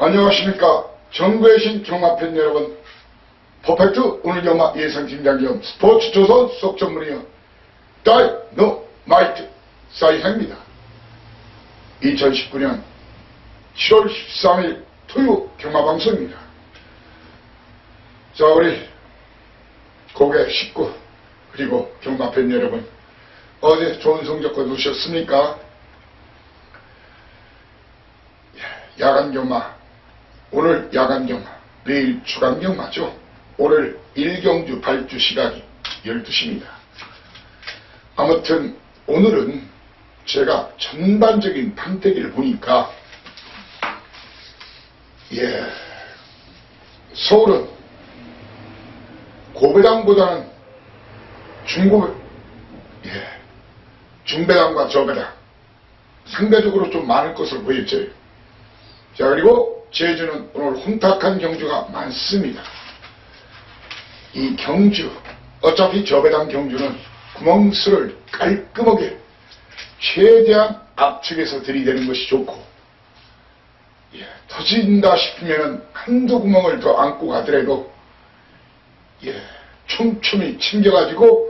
안녕하십니까. 정부의 신 경마팬 여러분. 퍼펙트 오늘 경마 예상팀장 겸 스포츠조선 수석 전문위원 다이너마이트 사이사입니다. 2019년 7월 13일 토요 경마방송입니다. 자, 우리 고객 식구 그리고 경마팬 여러분, 어제 좋은 성적 거두셨습니까? 야간 경마, 오늘 야간 경마, 내일 주간 경마죠. 오늘 1경주 발주 시각이 12시입니다. 아무튼 오늘은 제가 전반적인 판때기를 보니까 서울은 고배당보다는 중배당과 저배당 상대적으로 좀 많을 것으로 보였죠. 자, 그리고 제주는 오늘 혼탁한 경주가 많습니다. 이 경주, 어차피 저배당 경주는 구멍수를 깔끔하게 최대한 압축해서 들이대는 것이 좋고, 터진다 싶으면 한두 구멍을 더 안고 가더라도 촘촘히 챙겨가지고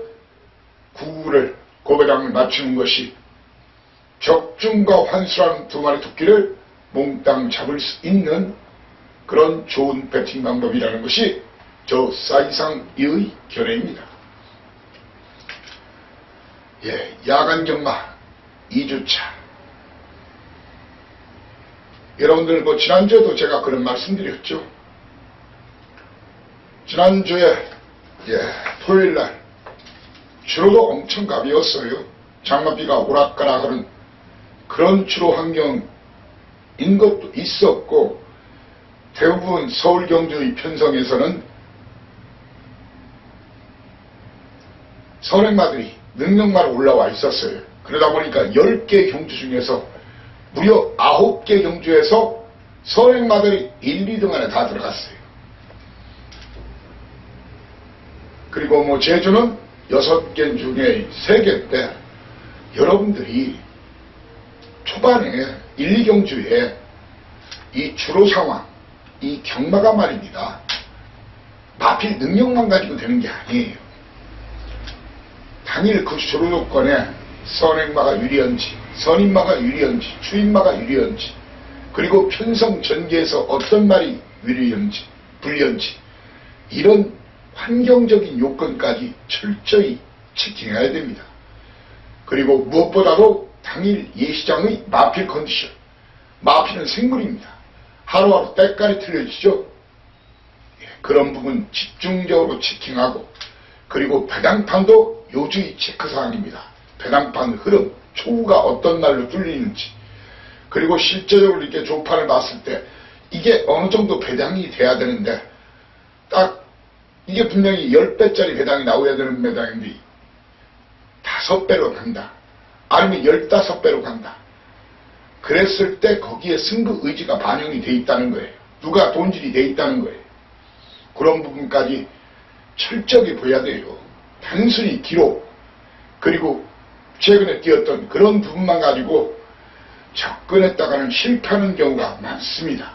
구구를 고배당을 맞추는 것이 적중과 환수라는 두 마리 토끼를 몽땅 잡을 수 있는 그런 좋은 배팅 방법이라는 것이 저 사이상의 견해입니다. 야간 경마 2주차. 여러분들 지난주에도 제가 그런 말씀드렸죠. 지난주에 토요일날 주로도 엄청 가벼웠어요. 장마비가 오락가락하는 그런 주로 환경인 것도 있었고, 대부분 서울 경주의 편성에서는 선행마들이 능력마로 올라와 있었어요. 그러다 보니까 10개 경주 중에서 무려 9개 경주에서 선행마들이 1, 2등 안에 다 들어갔어요. 그리고 제주는 6개 중에 3개인데, 여러분들이 초반에 1, 2경주에 이 주로 상황, 이 경마가 말입니다. 마필 능력만 가지고 되는 게 아니에요. 당일 그 주로 조건에 선행마가 유리한지, 선인마가 유리한지, 추인마가 유리한지, 그리고 편성 전개에서 어떤 말이 유리한지, 불리한지, 이런 환경적인 요건까지 철저히 체킹해야 됩니다. 그리고 무엇보다도 당일 예시장의 마필 컨디션. 마필은 생물입니다. 하루하루 때깔이 틀려지죠. 그런 부분 집중적으로 체킹하고, 그리고 배당판도 요주의 체크사항입니다. 배당판 흐름, 초구가 어떤 날로 뚫리는지, 그리고 실제적으로 이렇게 조판을 봤을 때 이게 어느 정도 배당이 돼야 되는데, 딱 이게 분명히 10배짜리 배당이 나와야 되는 배당인데 5배로 간다, 아니면 15배로 간다. 그랬을 때 거기에 승부 의지가 반영이 돼 있다는 거예요. 누가 돈질이 돼 있다는 거예요. 그런 부분까지 철저하게 보여야 돼요. 단순히 기록, 그리고 최근에 뛰었던 그런 부분만 가지고 접근했다가는 실패하는 경우가 많습니다.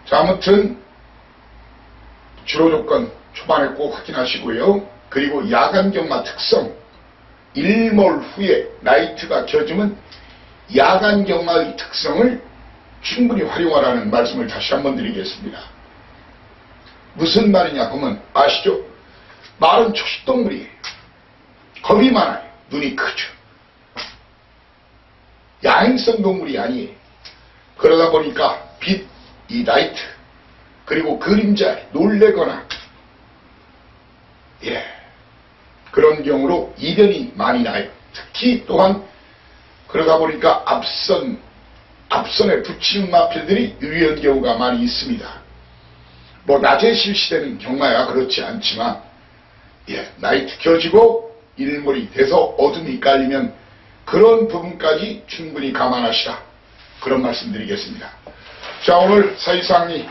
자, 아무튼 주로 조건 초반에 꼭 확인하시고요. 그리고 야간 경마 특성, 일몰 후에 나이트가 켜지면 야간 경마의 특성을 충분히 활용하라는 말씀을 다시 한번 드리겠습니다. 무슨 말이냐 하면 아시죠? 말은 초식동물이에요. 겁이 많아요. 눈이 크죠. 야행성 동물이 아니에요. 그러다 보니까 빛, 이 라이트, 그리고 그림자에 놀래거나 그런 경우로 이변이 많이 나요. 특히 또한 그러다 보니까 앞선에 붙이는 마필들이 유리한 경우가 많이 있습니다. 낮에 실시되는 경마야 그렇지 않지만 나이트 켜지고 일몰이 돼서 어둠이 깔리면 그런 부분까지 충분히 감안하시라, 그런 말씀 드리겠습니다. 자, 오늘 사이상이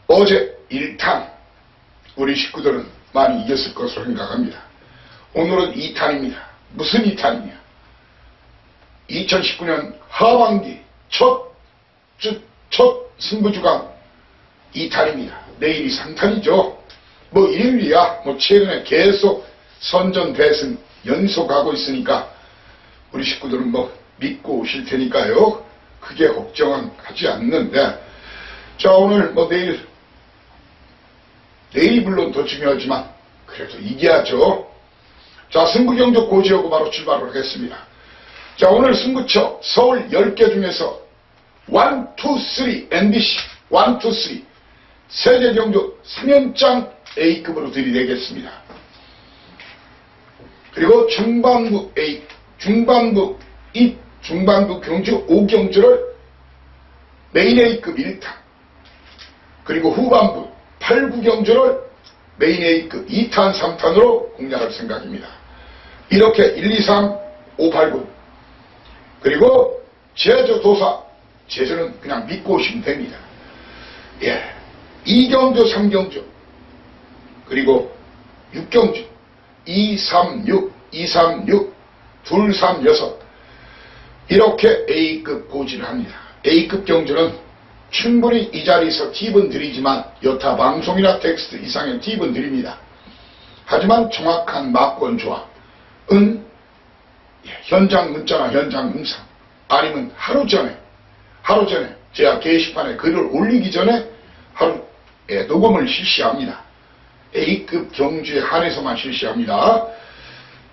어제 1탄 우리 식구들은 많이 이겼을 것으로 생각합니다. 오늘은 2탄입니다. 무슨 2탄이냐? 2019년 하반기 첫 첫 승부주가 2탄입니다. 내일이 3탄이죠. 뭐 일이야. 뭐 최근에 계속 선전 대승 연속하고 있으니까 우리 식구들은 뭐 믿고 오실 테니까요. 크게 걱정은 하지 않는데, 자, 오늘 뭐 내일이 물론 더 중요하지만 그래도 이겨야죠. 자, 승부경주 고지하고 바로 출발을 하겠습니다. 자, 오늘 승부처 서울 10개 중에서 1, 2, 3 MBC 1, 2, 3 세계경주 3연장 A급으로 들이대겠습니다. 그리고 중반부 A, 중반부 경주 5경주를 메인 A급 1탄, 그리고 후반부 8, 9경주를 메인 A급 2탄, 3탄으로 공략할 생각입니다. 이렇게 1, 2, 3, 5, 8, 9 그리고 제주 도사, 제주는 그냥 믿고 오시면 됩니다. 예, 2경주, 3경주 그리고 6경주 2, 3, 6, 2, 3, 6 2, 3, 6 이렇게 A급 고지를 합니다. A급 경주는 충분히 이 자리에서 팁은 드리지만 여타 방송이나 텍스트 이상의 팁은 드립니다. 하지만 정확한 막권 조합은 현장 문자나 현장 음성 아니면 하루 전에 제가 게시판에 글을 올리기 전에 하루에 녹음을 실시합니다. A급 경주에 한해서만 실시합니다.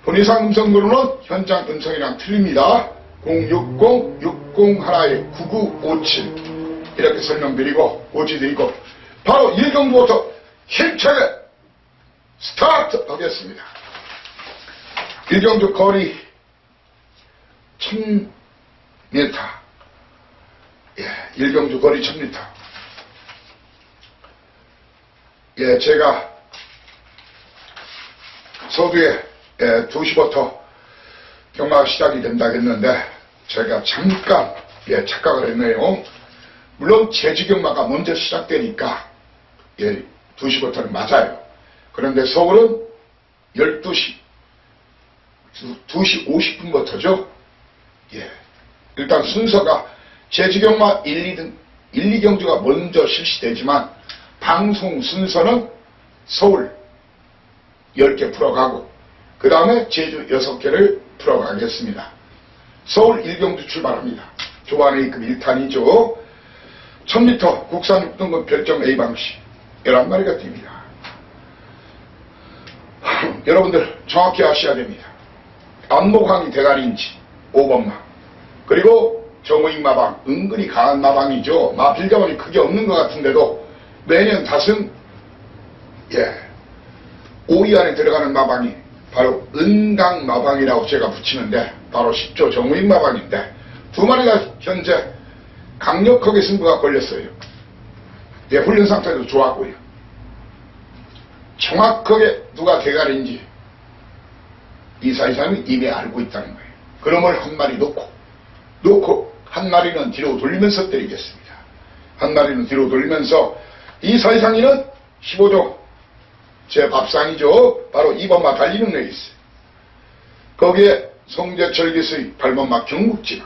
본이상 음성으로는 현장 음성이랑 틀립니다. 060-601-9957 이렇게 설명드리고 고지드리고 바로 1경주부터 힘차게 스타트 하겠습니다. 1경주 거리 1000m, 1경주 거리 1000m. 제가 서두에 2시부터 경마가 시작이 된다 했는데 제가 잠깐 착각을 했네요. 물론 제주경마가 먼저 시작되니까 2시부터는 맞아요. 그런데 서울은 12시 2시 50분부터죠. 일단 순서가 제주경마 1, 2경주가 먼저 실시되지만 방송 순서는 서울 10개 풀어가고 그 다음에 제주 6개를 풀어가겠습니다. 서울 1경주 출발합니다. 조반 A급 1탄이죠. 1000m 국산 6등급 별점 A 방식 11마리가 뜁니다. 여러분들 정확히 아셔야 됩니다. 안목항이 대가리인지 5번마 그리고 정우익 마방 은근히 강한 마방이죠. 마필자원이 크게 없는 것 같은데도 매년 다승 오리 안에 들어가는 마방이 바로 은강 마방이라고 제가 붙이는데 바로 10조 정우익 마방인데 두 마리가 현재 강력하게 승부가 걸렸어요. 훈련 상태도 좋았고요. 정확하게 누가 대가리인지 이 사이사는 이미 알고 있다는 거예요. 그놈을 한 마리 놓고 한 마리는 뒤로 돌리면서 때리겠습니다. 한 마리는 뒤로 돌리면서 이 사이상이는 15조 제 밥상이죠. 바로 2번마 달리는 레이스. 거기에 송재철 기수의 8번마 경북지마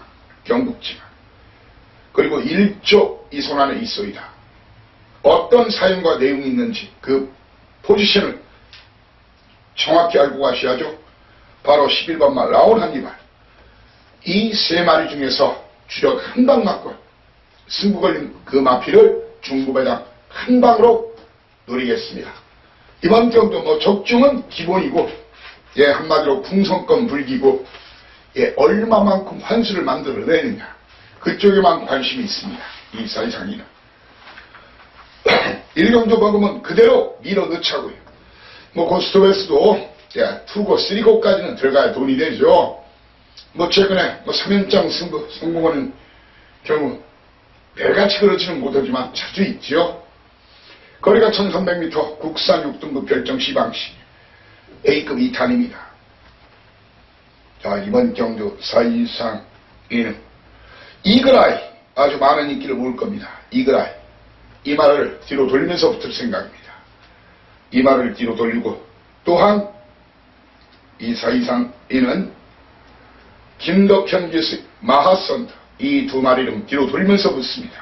그리고 1조 이손안에 있소이다. 어떤 사연과 내용이 있는지 그 포지션을 정확히 알고 가셔야죠. 바로 11번마 라온 한니발. 이 세 마리 중에서 주력 한 방 맞고 승부 걸린 그 마피를 중구배당 한 방으로 노리겠습니다. 이번 경도 뭐 적중은 기본이고 한마디로 풍선껌 불기고 얼마만큼 환수를 만들어내느냐 그쪽에만 관심이 있습니다. 이 사이상이는 1경주 먹으면 그대로 밀어 넣자고요. 뭐 고스톱에서도 2고 3고까지는 들어가야 돈이 되죠. 뭐 최근에 3연장 승부 성공하는 경우 매일같이 그러지는 못하지만 자주 있죠. 거리가 1300m 국산 6등급 별정 시방시 A급 2탄입니다. 자, 이번 경주 사이상에는 이글아이 아주 많은 인기를 모을 겁니다. 이글아이 이 말을 뒤로 돌리면서 붙을 생각입니다. 이 말을 뒤로 돌리고 또한 이 사이상에는 김덕현 기수의 마하선드 이 두 마리는 뒤로 돌리면서 붙습니다.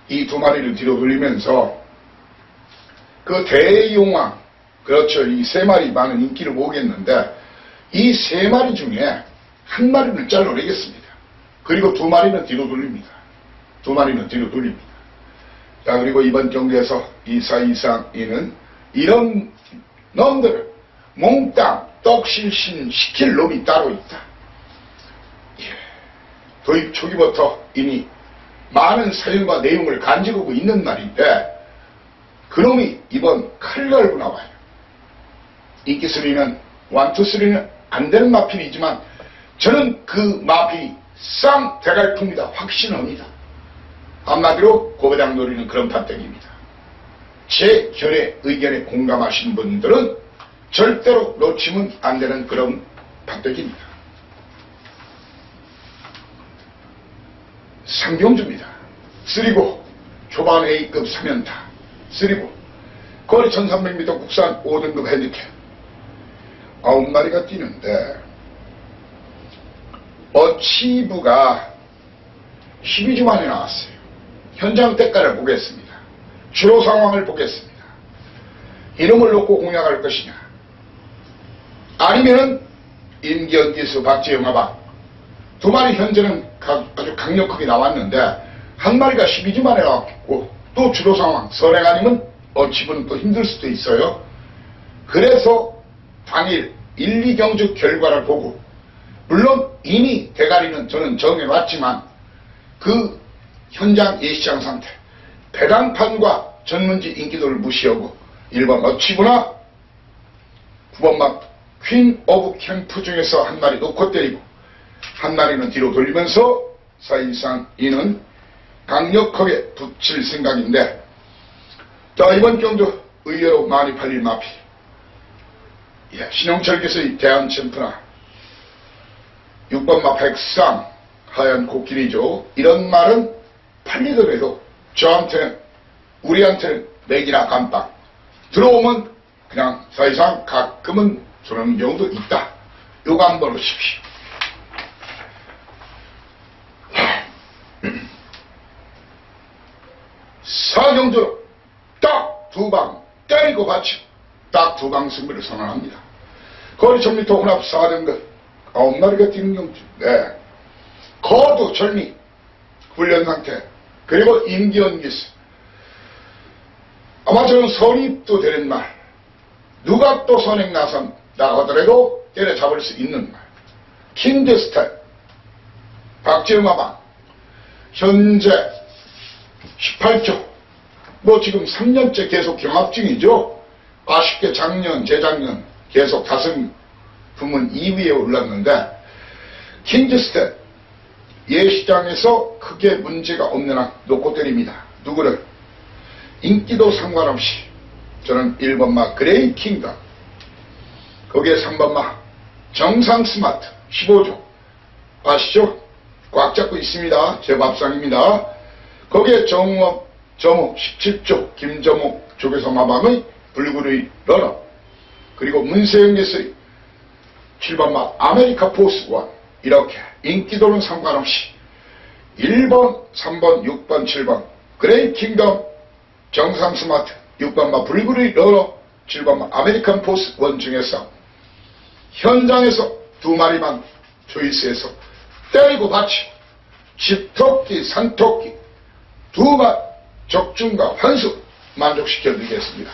이 두 마리를 뒤로 돌리면서 그 대용왕, 그렇죠. 이 세 마리 많은 인기를 모으겠는데 이 세 마리 중에 한 마리는 잘라내겠습니다. 그리고 두 마리는 뒤로 돌립니다. 두 마리는 뒤로 돌립니다. 자, 그리고 이번 경기에서 이 사이상이는 이런 놈들을 몽땅 떡실신 시킬 놈이 따로 있다. 도입 초기부터 이미 많은 사연과 내용을 간직하고 있는 말인데 그놈이 이번 칼을 갈고 나와요. 인기 3는 1, 2, 3는 안 되는 마필이지만 저는 그 마필이 쌍 대갈품이다 확신합니다. 한마디로 고배당 노리는 그런 판때기입니다. 제 견해 의견에 공감하시는 분들은 절대로 놓치면 안 되는 그런 판때기입니다. 상병주입니다. 쓰리고 초반 A급 3연타 쓰리고 거리 1300m 국산 5등급 핸디캡 9마리가 뛰는데 어치부가 12주 만에 나왔어요. 현장 대가를 보겠습니다. 주로 상황을 보겠습니다. 이름을 놓고 공략할 것이냐 아니면 임기현 기수 박지영 하방 두 마리 현재는 아주 강력하게 나왔는데 한 마리가 12주 만에 나왔고 또 주로 상황 선행 아니면 어치부는 또 힘들 수도 있어요. 그래서 당일 1, 2경주 결과를 보고 물론 이미 대가리는 저는 정해왔지만 그 현장 예시장 상태 배당판과 전문지 인기도를 무시하고 1번 어치부나 9번막 퀸 오브 캠프 중에서 한 마리 놓고 때리고 한 마리는 뒤로 돌리면서 사실상 이는 강력하게 붙일 생각인데 자 이번 경주 의외로 많이 팔릴 마필 신용철 교수의 대한 챔프나 6번 마 백상 하얀 코끼리죠. 이런 말은 팔리더라도 저한테는 우리한테는 맥이나 감빵 들어오면 그냥 사실상 가끔은 저런 경우도 있다. 요거 한번 보십시오. 사경주로 딱 두 방 때리고 받치고 딱 두 방 승부를 선언합니다. 거리 1000m 혼합 4등급 9마리가 뛰는 경주. 네. 거두 절미 훈련 상태 그리고 임기현 기수 아마 저는 선입도 되는 말 누가 또 선행 나가더라도 때려잡을 수 있는 말 킹드스타일 박지영 하방 현재 18조 뭐 지금 3년째 계속 경합 중이죠. 아쉽게 작년 재작년 계속 다승 부문 2위에 올랐는데 킹드스타일 예시장에서 크게 문제가 없는 한 놓고 때립니다. 누구를? 인기도 상관없이 저는 1번마 그레이 킹덤 거기에 3번마 정상 스마트 15조 아시죠? 꽉 잡고 있습니다. 제 밥상입니다. 거기에 정업 점호 17조 김점호 조계서 마방의 불구의 러너 그리고 문세영 예술이 7번마 아메리카 포스 1 이렇게 인기도는 상관없이 1번, 3번, 6번, 7번 그레이 킹덤 정상 스마트 6번마 불구의 러너 7번마 아메리칸 포스 1 중에서 현장에서 두 마리만 초이스해서 때리고 받치 집토끼 산토끼 두 마리 적중과 환수 만족시켜드리겠습니다.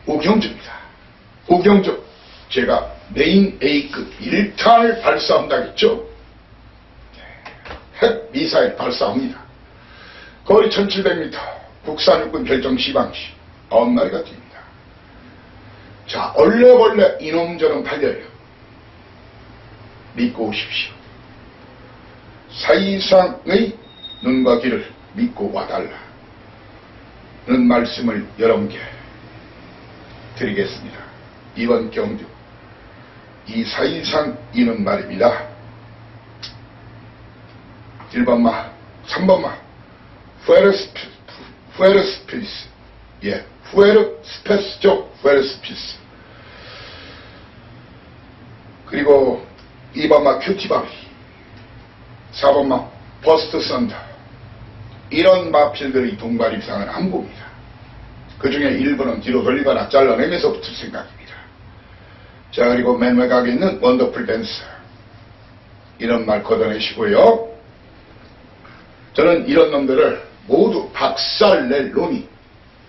오경주입니다. 오경주 제가 메인 A급 1탄을 발사한다겠죠. 핵 미사일 발사합니다. 거리 1700m 국산 육군 별정 시방시 9마리가 뜁니다. 자 얼레벌레 이놈저놈 팔려요. 믿고 오십시오. 사이상의 눈과 귀를 믿고 와달라는 말씀을 여러분께 드리겠습니다. 이번 경주 이 사이상 이는 말입니다. 1번마 3번마 후에르스피스 후에르스페스죠. 후에르스피스 그리고 2번마 큐티바비 4번마 버스트 선더. 이런 마필들의 동발 입상은 안 봅니다. 그 중에 일부는 뒤로 돌리거나 잘라내면서 붙을 생각입니다. 자, 그리고 맨 외곽에 있는 원더풀 댄서. 이런 말 걷어내시고요. 저는 이런 놈들을 모두 박살낼 놈이,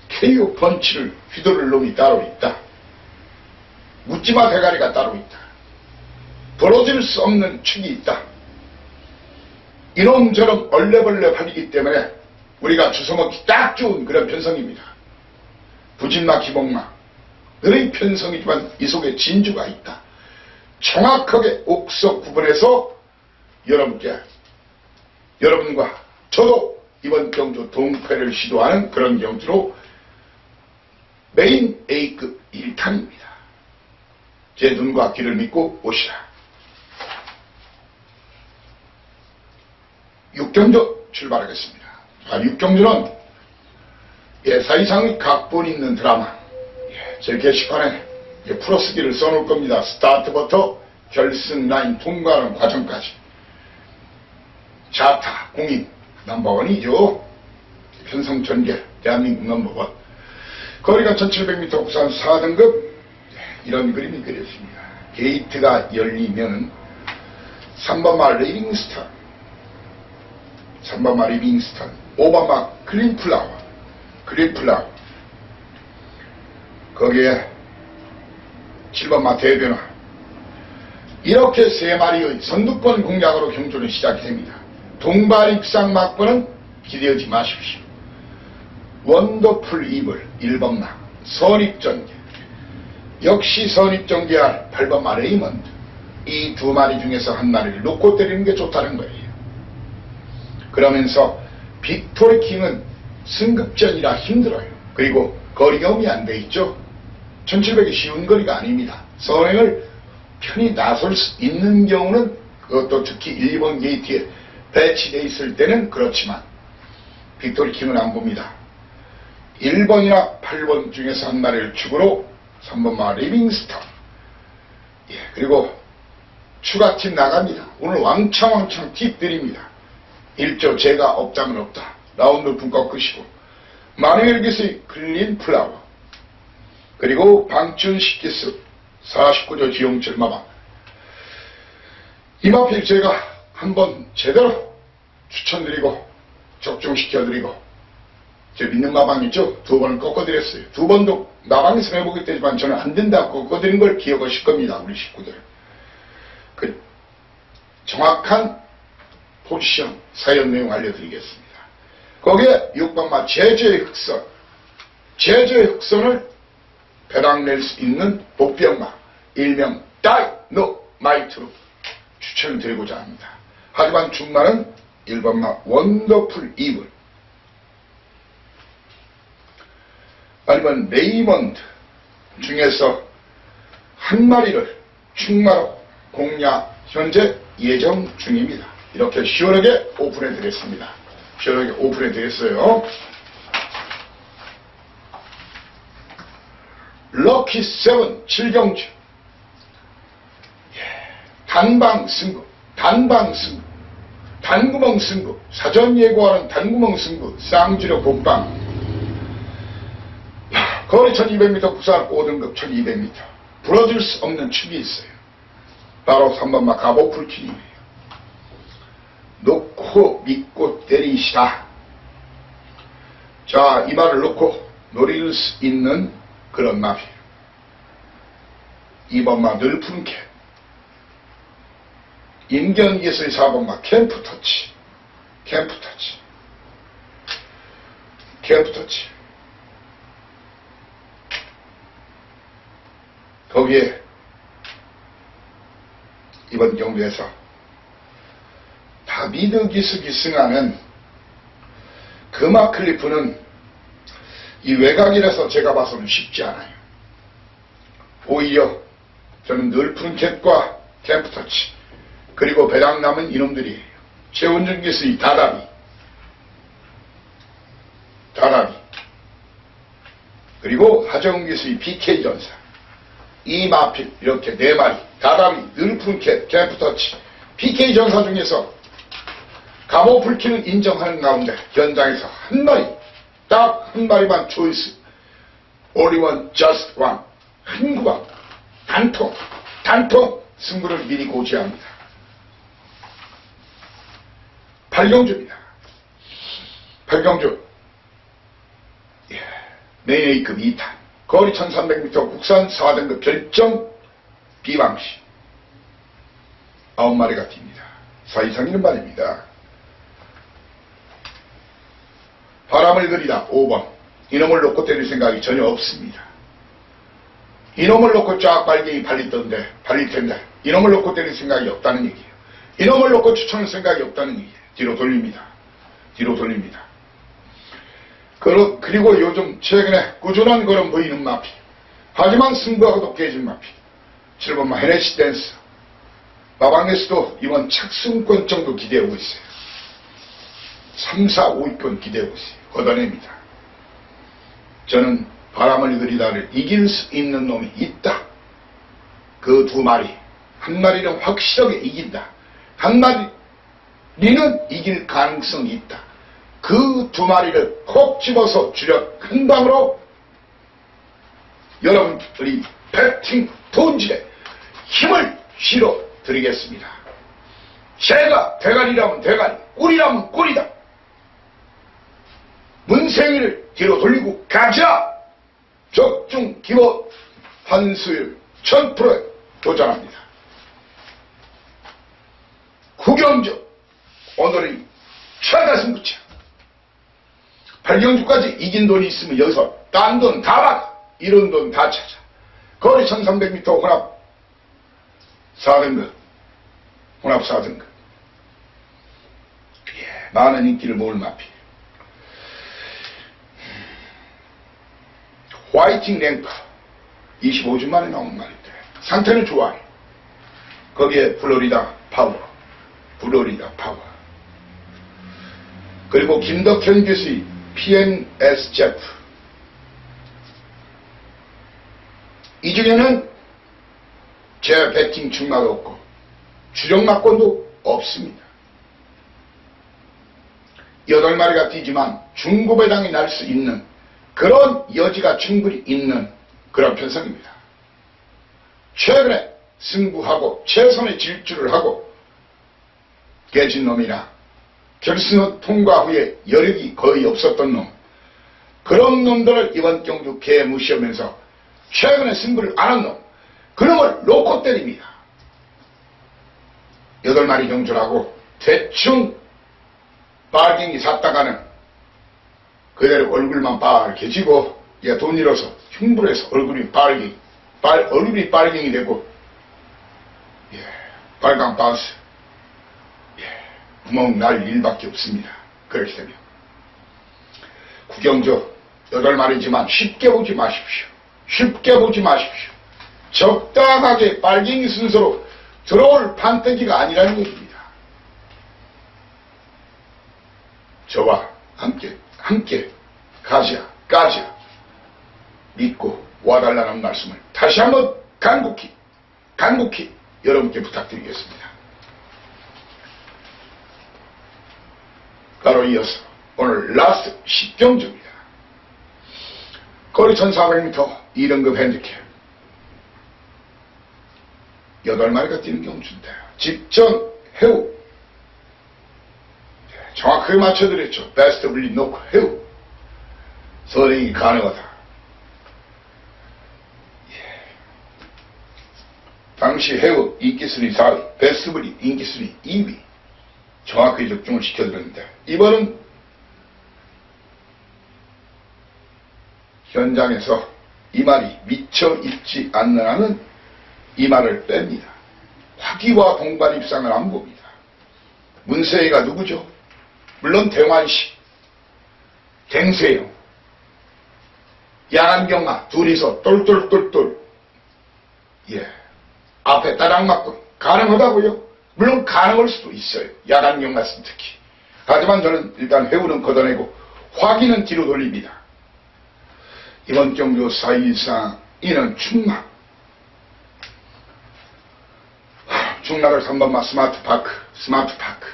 KO 펀치를 휘두를 놈이 따로 있다. 묻지마 대가리가 따로 있다. 부러질 수 없는 축이 있다. 이놈처럼 얼레벌레 팔리기 때문에 우리가 주워먹기 딱 좋은 그런 편성입니다. 부진마 기복마 늘의 편성이지만 이 속에 진주가 있다. 정확하게 옥석 구분해서 여러분과 저도 이번 경주 동패를 시도하는 그런 경주로 메인 A급 1탄입니다. 제 눈과 귀를 믿고 오시라. 6경주 출발하겠습니다. 6경주는 사이상의 각본 있는 드라마. 제 게시판에 풀어쓰기를 써놓을 겁니다. 스타트부터 결승 라인 통과하는 과정까지. 자타, 공인, 넘버원이죠. 편성 전개, 대한민국 넘버원. 거리가 1700m, 부산 4등급. 이런 그림이 그려집니다. 게이트가 열리면 3번마 리빙스턴, 3번마 리빙스턴, 5번마 그린플라워, 거기에 7번마 대변화. 이렇게 세 마리의 선두권 공략으로 경주는 시작이 됩니다. 동발 입상 막번은 기대하지 마십시오. 원더풀 이블 1번마 선입전개, 역시 선입전개할 8번마 레이먼드. 이 두 마리 중에서 한 마리를 놓고 때리는 게 좋다는 거예요. 그러면서 빅토리킹은 승급전이라 힘들어요. 그리고 거리 경험이 안 돼 있죠. 1700이 쉬운 거리가 아닙니다. 선행을 편히 나설 수 있는 경우는, 그것도 특히 1번 게이트에 배치되어 있을 때는 그렇지만 빅토리킹은 안 봅니다. 1번이나 8번 중에서 한 마리를 축으로 3번마 리빙스턴. 그리고 추가팁 나갑니다. 오늘 왕창 팁 드립니다. 1조 제가 없다면 없다. 라운드 분과 끄시고 마누엘 기스의 클린 플라워, 그리고 방춘 식기스 49조 지용철 마방. 이마필 제가 한번 제대로 추천드리고 적중시켜드리고 제 믿는 마방 있죠? 2번을 꺾어드렸어요. 2번도 나방에서 해보기 때지만 저는 안 된다고 꺾어드린 걸 기억하실 겁니다. 우리 식구들. 그 정확한 포지션 사연 내용 알려드리겠습니다. 거기에 6번마 제주의 흑선, 제주의 흑선을 배당낼 수 있는 복병마, 일명 다이노마이트로 추천드리고자 합니다. 하지만 중마는 1번마 원더풀 이블, 아니면 레이먼드 중에서 한 마리를 충마로 공략 현재 예정 중입니다. 이렇게 시원하게 오픈해 드렸습니다. 시원하게 오픈해 드렸어요. 럭키 세븐 7경주. 단방 승부, 단구멍 승부, 사전 예고하는 단구멍 승부, 쌍주력 복방. 거리 1200m, 부산 5등급 1200m. 부러질 수 없는 축이 있어요. 바로 3번마 가보풀킹이에요. 놓고 믿고 때리시라. 자, 이 말을 놓고 노릴 수 있는 그런 마필. 2번마 늘푼 캡, 임견기에서의 4번마 캠프터치, 거기에 이번 경주에서 다비드 기스기 승하는 금화클리프는 이 외곽이라서 제가 봐서는 쉽지 않아요. 오히려 저는 늘푸른 캡과 캠프터치, 그리고 배당 남은 이놈들이에요. 최원준 기스의 다다비, 그리고 하정훈 기스의 BK전사, 이 마필, 이렇게 4마리, 다다비, 늘푸른 캡, 캠프터치, BK전사 중에서 감호 불키는 인정하는 가운데 현장에서 한 마리, 딱 한 마리만 초이스, only one, just one, 한 구방, 단통 승부를 미리 고지합니다. 팔경주입니다. 팔경주, 메인 A급 2탄, 거리 1300m 국산 4등급 결정 비방시 9마리가 뜁니다. 4 이상이는 말입니다. 바람을 그리다 5번. 이놈을 놓고 때릴 생각이 전혀 없습니다. 이놈을 놓고 쫙 발갱이 발릴 텐데 이놈을 놓고 때릴 생각이 없다는 얘기예요. 이놈을 놓고 추천할 생각이 없다는 얘기예요. 뒤로 돌립니다. 그리고 요즘 최근에 꾸준한 걸음 보이는 마피, 하지만 승부하고도 깨진 마피 7번마 헤네시 댄스 마방에서도 이번 착승권 정도 기대하고 있어요. 3, 4, 5위권 기대하고 있어요. 걷어냅니다. 저는 바람을 그리다를 이길 수 있는 놈이 있다. 그 2마리, 한 마리는 확실하게 이긴다. 한 마리는 이길 가능성이 있다. 그 2마리를 콕 집어서 주력 한 방으로 여러분들이 배팅 돈질에 힘을 실어 드리겠습니다. 제가 대가리라면 대가리, 꿀이라면 꿀이다. 문생이를 뒤로 돌리고 가자. 적중 기본 환수율 1000%에 도전합니다. 구경주 오늘의 최다 승부차. 발경주까지 이긴 돈이 있으면 여기서 딴 돈 다 받아. 이런 돈 다 찾아. 거리 1300m 혼합 4등급. 혼합 4등급. 많은 인기를 모을 마피. 화이팅 랭크 25주 만에 나온 말인데 상태는 좋아요. 거기에 플로리다 파워. 그리고 김덕현 교수의 PNS 제프. 이 중에는 제 배팅 출마도 없고 주력막권도 없습니다. 8마리가 뛰지만 중고배당이 날 수 있는 그런 여지가 충분히 있는 그런 편성입니다. 최근에 승부하고 최선의 질주를 하고 깨진 놈이나 결승 통과 후에 여력이 거의 없었던 놈, 그런 놈들을 이번 경주 개무시하면서 최근에 승부를 안 한 놈, 그놈을 놓고 때립니다. 8마리 경주라고 대충 빨갱이 샀다가는 그대로 얼굴만 빨개지고 돈 잃어서 흉불해서 얼굴이 빨갱이 되고 빨강 바스 구멍 날 일밖에 없습니다. 그렇게 되면 구경주 8마리지만 쉽게 보지 마십시오. 적당하게 빨갱이 순서로 들어올 판때기가 아니라는 얘기입니다. 저와 함께 가자 믿고 와달라는 말씀을 다시 한번 간곡히 여러분께 부탁드리겠습니다. 바로 이어서 오늘 라스트 10경주입니다. 거리 1400m 2등급 핸디캡 8마리가 뛰는 경주인데 직전 해우 정확하게 맞춰드렸죠. 베스트 블리 놓고 해우 선행이 가능하다. 당시 해우 인기순위 4위, 베스트 블리 인기순위 2위 정확하게 적중을 시켜드렸는데 이번은 현장에서 이 말이 미쳐 있지 않는 한은 이 말을 뺍니다. 화기와 동반 입상을 안 봅니다. 문세희가 누구죠? 물론 대환씨, 댕세영, 양안경아 둘이서 똘똘똘똘 앞에 따랑 맞고 가능하다고요? 물론 가능할 수도 있어요. 양안경아 쓴 특히. 하지만 저는 일단 회우는 걷어내고 화기는 뒤로 돌립니다. 이번 경주 4위상 이는 충락. 충락을 3번마 스마트파크.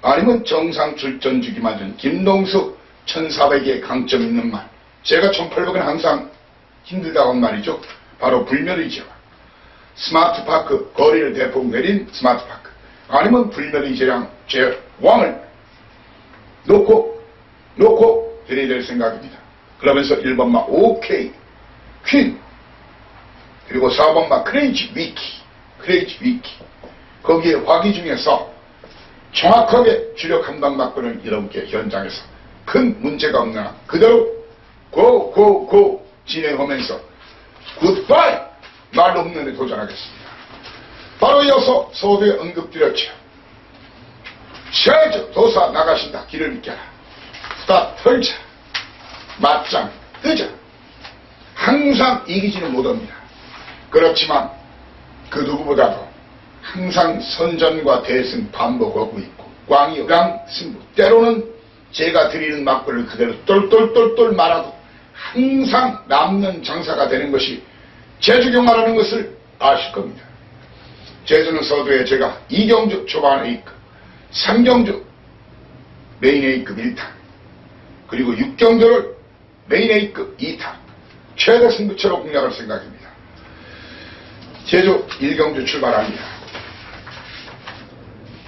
아니면 정상 출전 주기 맞은 김동수 1400의 강점 있는 말. 제가 1800은 항상 힘들다고 한 말이죠. 바로 불멸의지와 스마트파크 거리를 대폭 내린 스마트파크. 아니면 불멸의지랑 제 왕을 놓고 드려야 될 생각입니다. 그러면서 1번마 오케이 퀸, 그리고 4번마 크레이지 위키. 거기에 화기 중에서 정확하게 주력 한 방 맞고는 이렇게 현장에서 큰 문제가 없나 그대로 고 진행하면서 굿바이 말 없는 데 도전하겠습니다. 바로 이어서 서두에 언급드렸죠. 최저 도사 나가신다. 길을 비켜라. 스타트 털자. 맞짱 뜨자. 항상 이기지는 못합니다. 그렇지만 그 누구보다도 항상 선전과 대승 반복하고 있고 광이랑 승부, 때로는 제가 드리는 막걸을 그대로 똘똘똘똘 말하고 항상 남는 장사가 되는 것이 제주경마라는 것을 아실 겁니다. 제주는 서두에 제가 2경주 초반 A급, 3경주 메인 A급 1타, 그리고 6경주를 메인 A급 2타, 최대 승부처로 공략할 생각입니다. 제주 1경주 출발합니다.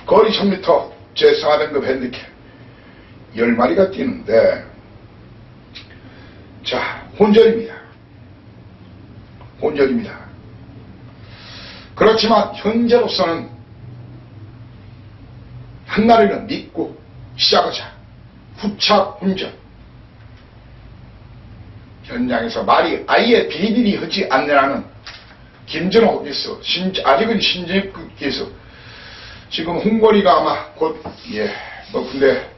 거리 1000m 제4등급 핸디캡 10마리가 뛰는데, 자, 혼절입니다. 그렇지만 현재로서는 한나라는 믿고 시작하자. 후착 훈전. 현장에서 말이 아예 비리비리 하지 않느라는 김전호 호기서, 아직은 신재급께서 지금 홍거리가 아마 곧, 근데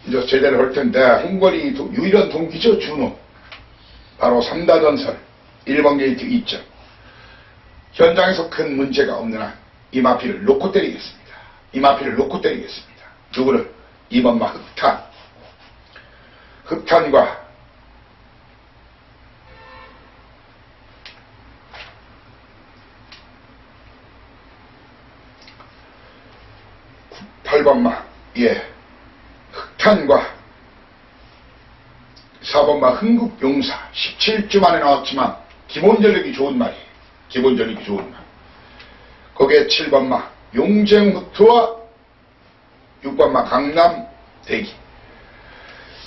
이제 제대로 할 텐데, 홍거리 유일한 동기죠, 준호. 바로 3다전설 1번 게이트 2점. 현장에서 큰 문제가 없는 한 이마피를 놓고 때리겠습니다. 누구를? 2번마 흑탄과 8번마 흑탄과 4번마 흥국용사 17주 만에 나왔지만 기본전력이 좋은 말이에요. 거기에 7번마 용쟁후투와 6번마 강남대기.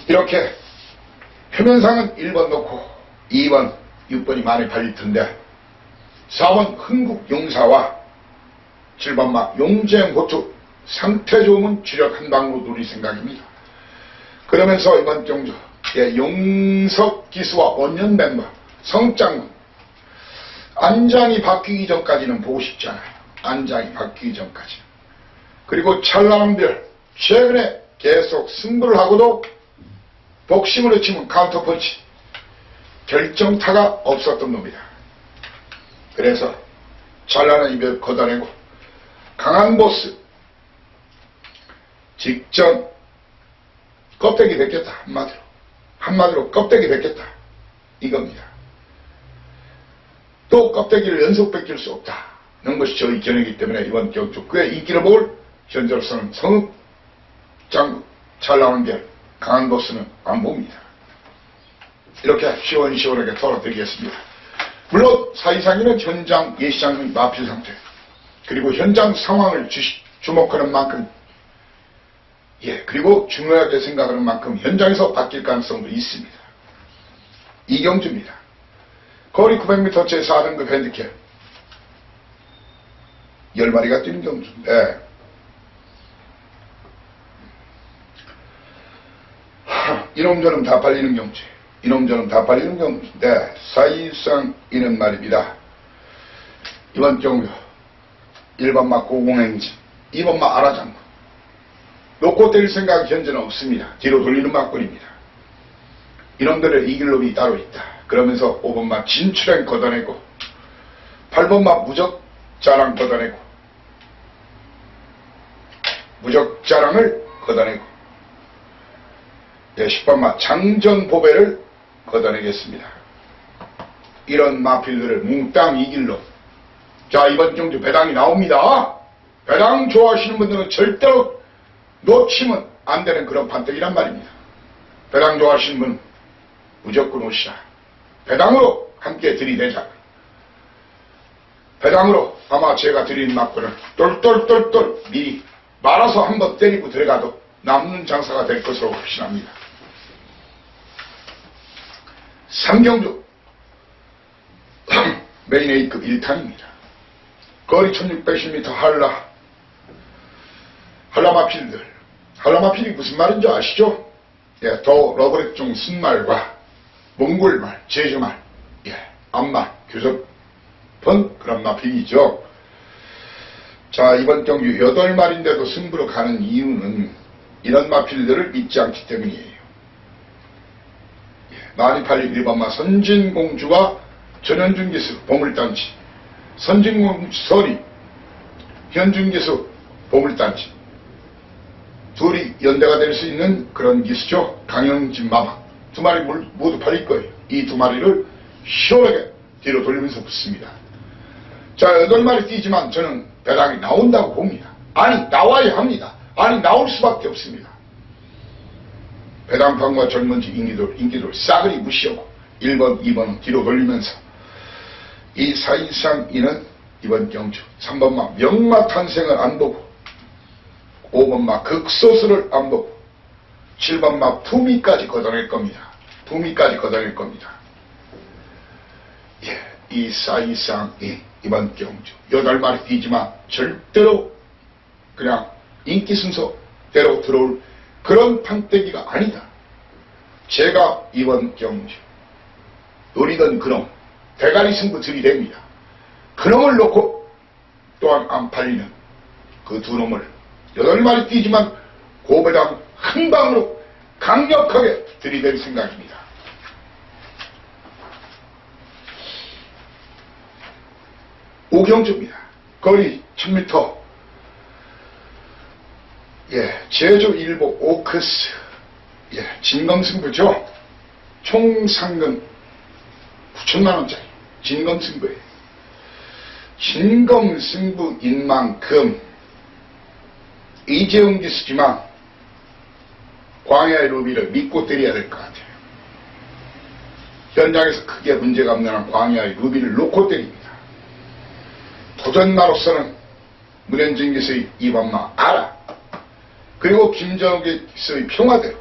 이렇게 표면상은 1번 놓고 2번, 6번이 많이 팔릴 텐데 4번 흥국용사와 7번마 용쟁후투 상태 좋으면 주력 한 방으로 누릴 생각입니다. 그러면서 이번 경주 용석기수와 원년 멤버 성장군 안장이 바뀌기 전까지는 보고 싶지 않아요. 그리고 찬란한별 최근에 계속 승부를 하고도 복심으로 치면 카운터펀치 결정타가 없었던 놈이다. 그래서 찬란한 이별 걷어내고 강한 보스 직전 껍데기 벗겼다. 한마디로 껍데기 벗겼다. 이겁니다. 또 껍데기를 연속 벗길 수 없다는 것이 저희 견해이기 때문에 이번 경주 꽤 인기를 볼 현재로서는 성읍, 장국, 찰나오는 별, 강한 보스는 안 봅니다. 이렇게 시원시원하게 털어드리겠습니다. 물론 사이상에는 현장 예시장의 마필 상태, 그리고 현장 상황을 주목하는 만큼, 그리고 중요하게 생각하는 만큼 현장에서 바뀔 가능성도 있습니다. 이경주입니다. 거리 900m 제4등급 핸디캡 10마리가 뛰는 경주인데, 이놈저놈 다 팔리는 경주인데 사실상 이는 말입니다. 이번 경주 1번마 고공행진, 2번마 아라장군 놓고 때릴 생각이 현재는 없습니다. 뒤로 돌리는 막걸리입니다. 이놈들을 이길 놈이 따로 있다. 그러면서 5번마 진출행 걷어내고 8번마 무적자랑 걷어내고 10번마 장전보배를 걷어내겠습니다. 이런 마필들을 몽땅 이길 놈. 자, 이번 경주 배당이 나옵니다. 배당 좋아하시는 분들은 절대로 놓치면 안 되는 그런 판때기란 말입니다. 배당 좋아하시는 분 무조건 오시라. 배당으로 함께 들이대자. 배당으로 아마 제가 드리는 막걸을 똘똘똘똘 미리 말아서 한번 때리고 들어가도 남는 장사가 될 것으로 확신합니다. 삼경주 메인 A급 1탄입니다. 거리 1610m 한라마필들. 한라마필이 무슨 말인지 아시죠? 예, 더 러브렉종 순말과 몽골말, 제주말, 예, 암말, 교접한 그런 마필이죠. 자, 이번 경주 8마리인데도 승부로 가는 이유는 이런 마필들을 믿지 않기 때문이에요. 예, 많이 팔린 일반마 선진공주와 전현중기수 보물단지, 선진공주 설이, 현중기수 보물단지, 둘이 연대가 될 수 있는 그런 기수죠. 강영진 마박. 2마리 모두 팔릴 거예요. 이 2마리를 시원하게 뒤로 돌리면서 붙습니다. 자, 8마리 뛰지만 저는 배당이 나온다고 봅니다. 아니, 나와야 합니다. 아니, 나올 수밖에 없습니다. 배당판과 젊은지 인기돌 싸그리 무시하고 1번, 2번은 뒤로 돌리면서 이 사이상 이는 이번 경주 3번마 명마 탄생을 안 보고 5번마 극소수를 안 보고 7번마 품위까지 걷어낼 겁니다. 품위까지 걷어낼 겁니다. 예, 이 사이상이 이번 경주 8마리 뛰지만 절대로 그냥 인기 순서대로 들어올 그런 판때기가 아니다. 제가 이번 경주 노리던 그놈 대가리 승부 들이댑니다. 그놈을 놓고 또한 안 팔리는 그 2놈을 8마리 뛰지만 고배당 한 방으로 강력하게 들이댈 생각입니다. 오경주입니다. 거리 1000m. 예, 제주 일보 오크스. 예, 진검승부죠. 총 상금 9천만원짜리 진검승부예요. 진검승부인 만큼 이재용 기수지만 광야의 루비를 믿고 때려야 될 것 같아요. 현장에서 크게 문제가 없는 한 광야의 루비를 놓고 때립니다. 도전마로서는 문현진 기수의 이번마 알아. 그리고 김정욱 기수의 평화대로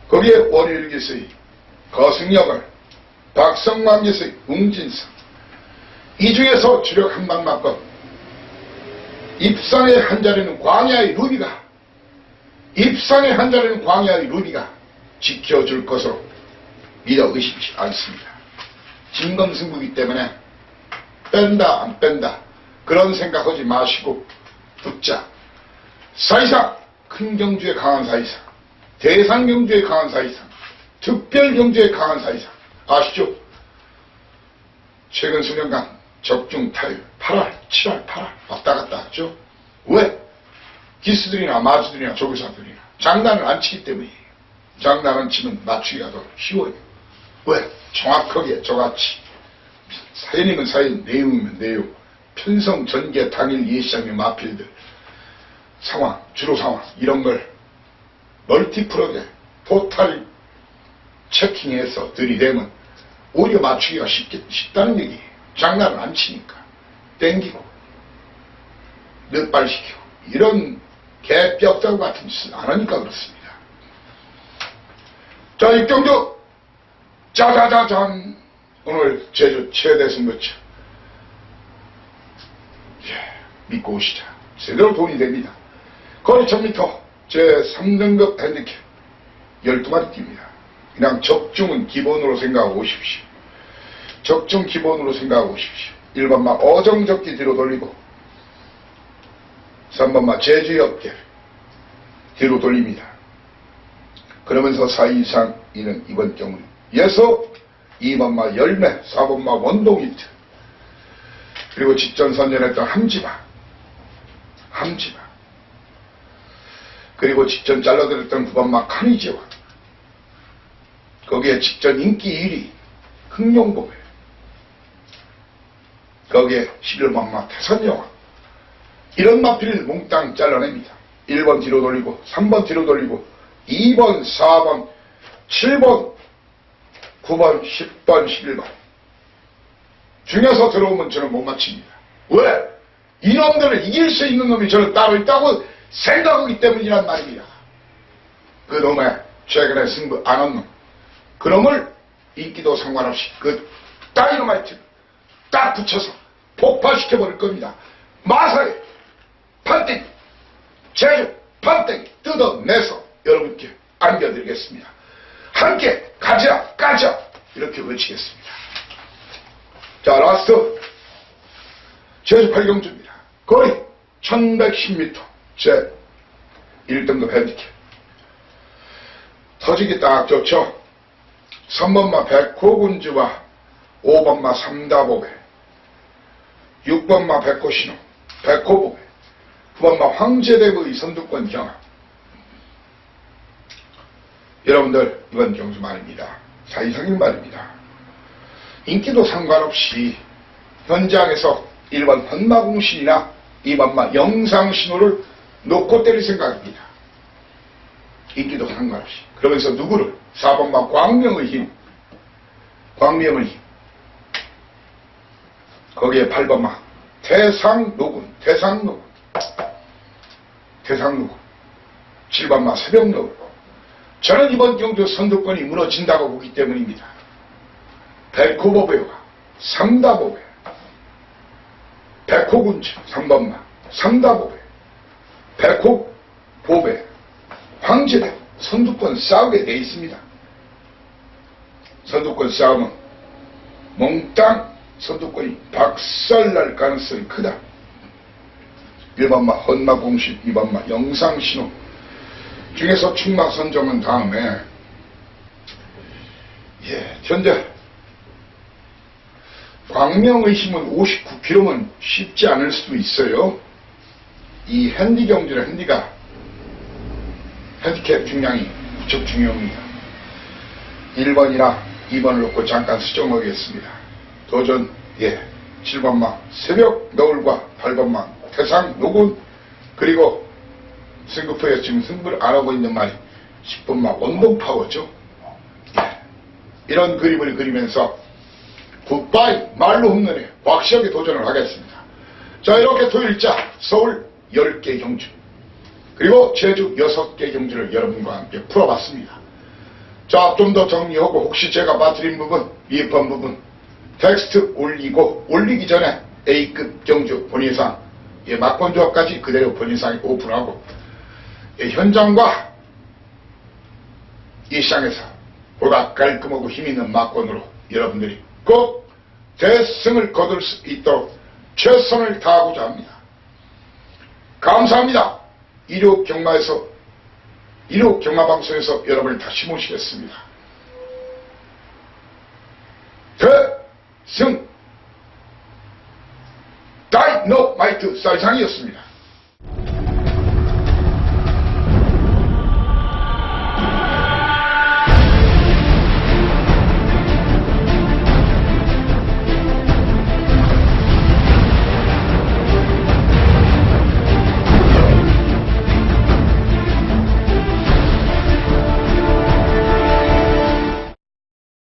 거기에 원일 기수의 거승역을 박성만 기수의 웅진성 이 중에서 주력 한 방 맞건 입상의 한 자리는 광야의 루비가 지켜줄 것으로 믿어 의심치 않습니다. 진검승부이기 때문에 뺀다 안 뺀다 그런 생각하지 마시고 붙자. 사이상 큰 경주에 강한 사이상, 대상 경주에 강한 사이상, 특별 경주에 강한 사이상 아시죠? 최근 수년간 적중 타율 8할, 7할, 8할 왔다 갔다 하죠. 왜? 기수들이나 마주들이나 조교사들이나 장난을 안 치기 때문이에요. 장난을 치면 맞추기가 더 쉬워요. 왜? 정확하게 저같이 사연이면 사연, 내용이면 내용, 편성, 전개, 당일, 예시장의 마필들 상황, 주로 상황 이런 걸 멀티플하게 토탈 체킹해서 들이대면 오히려 맞추기가 쉽다는 얘기예요. 장난을 안 치니까 땡기고 늦발시키고 이런 개뼈다구 같은 짓을 안 하니까 그렇습니다. 자, 입경주 짜자자잔 오늘 제주 최대 승부처 믿고 오시자. 제대로 돈이 됩니다. 거리 1000m 제 3등급 핸디캡 12마리 뜁니다. 그냥 적중은 기본으로 생각하고 오십시오. 적중 기본으로 생각하고 오십시오. 1번마 어정적기 뒤로 돌리고 3번마 제주역계 뒤로 돌립니다. 그러면서 사이상 이는 이번 경우 예서 2번마 열매 4번마 원동이트 그리고 직전 선전했던 함지마 그리고 직전 잘라드렸던 9번마 카니지와 거기에 직전 인기 1위 흥룡보배 거기에 11번마 태선여왕 이런 마필을 몽땅 잘라냅니다. 1번 뒤로 돌리고 3번 뒤로 돌리고 2번, 4번, 7번, 9번, 10번, 11번 중에서 들어오면 저는 못 맞춥니다. 왜? 이놈들을 이길 수 있는 놈이 저는 따로 있다고 생각하기 때문이란 말입니다. 그 놈의 최근에 승부 안 한 놈, 그 놈을 인기도 상관없이 그 다이너마이트를 딱 붙여서 폭발시켜버릴 겁니다. 마사에 판때기, 제주 판때기 뜯어내서 여러분께 안겨드리겠습니다. 함께 가자 이렇게 외치겠습니다. 자, 라스트 제주 8경주입니다. 거리 1110m 제 1등급 핸디캡 터지기 딱 좋죠. 3번마 백호군주와 5번마 삼다보배, 6번마 백호신호, 백호보배, 9번마 황제대부의 선두권 경합. 여러분들 이번 경주 말입니다. 사이상인 말입니다. 인기도 상관없이 현장에서 1번 헌마공신이나 2번마 영상신호를 놓고 때릴 생각입니다. 인기도 상관없이. 그러면서 누구를? 4번마 광명의 힘, 광명의 힘. 거기에 8번마 태상노군, 7번마 새벽노군. 저는 이번 경주 선두권이 무너진다고 보기 때문입니다. 백호보배와 삼다보배, 백호군주 3번마 삼다보배, 백호보배, 황제대 선두권 싸우게 돼 있습니다. 선두권 싸움은 몽땅 선두권이 박살날 가능성이 크다. 1번마 헌마공신, 2번마 영상신호 중에서 충마 선정한 다음에 현재 광명의 힘은 59km면 쉽지 않을 수도 있어요. 이 핸디 경주는 핸디캡 중량이 무척 중요합니다. 1번이나 2번을 놓고 잠깐 수정하겠습니다. 도전 7번마 새벽 너울과 8번마 태상 노군, 그리고 승급부에 지금 승부를 안 하고 있는 말이 10번마 원동파워죠. 이런 그림을 그리면서 굿바이 말로 홈런에 확실하게 도전을 하겠습니다. 자, 이렇게 토요일자 서울 10개 경주 그리고 제주 6개 경주를 여러분과 함께 풀어봤습니다. 자, 좀 더 정리하고 혹시 제가 빠뜨린 부분, 미흡한 부분 텍스트 올리기 전에 A급 경주 본인상 막권 조합까지 그대로 본인상에 오픈하고 현장과 이 시장에서 보다 깔끔하고 힘있는 막권으로 여러분들이 꼭 대승을 거둘 수 있도록 최선을 다하고자 합니다. 감사합니다. 16 경마방송에서 여러분을 다시 모시겠습니다. 대승 다이너마이트 사이상이었습니다.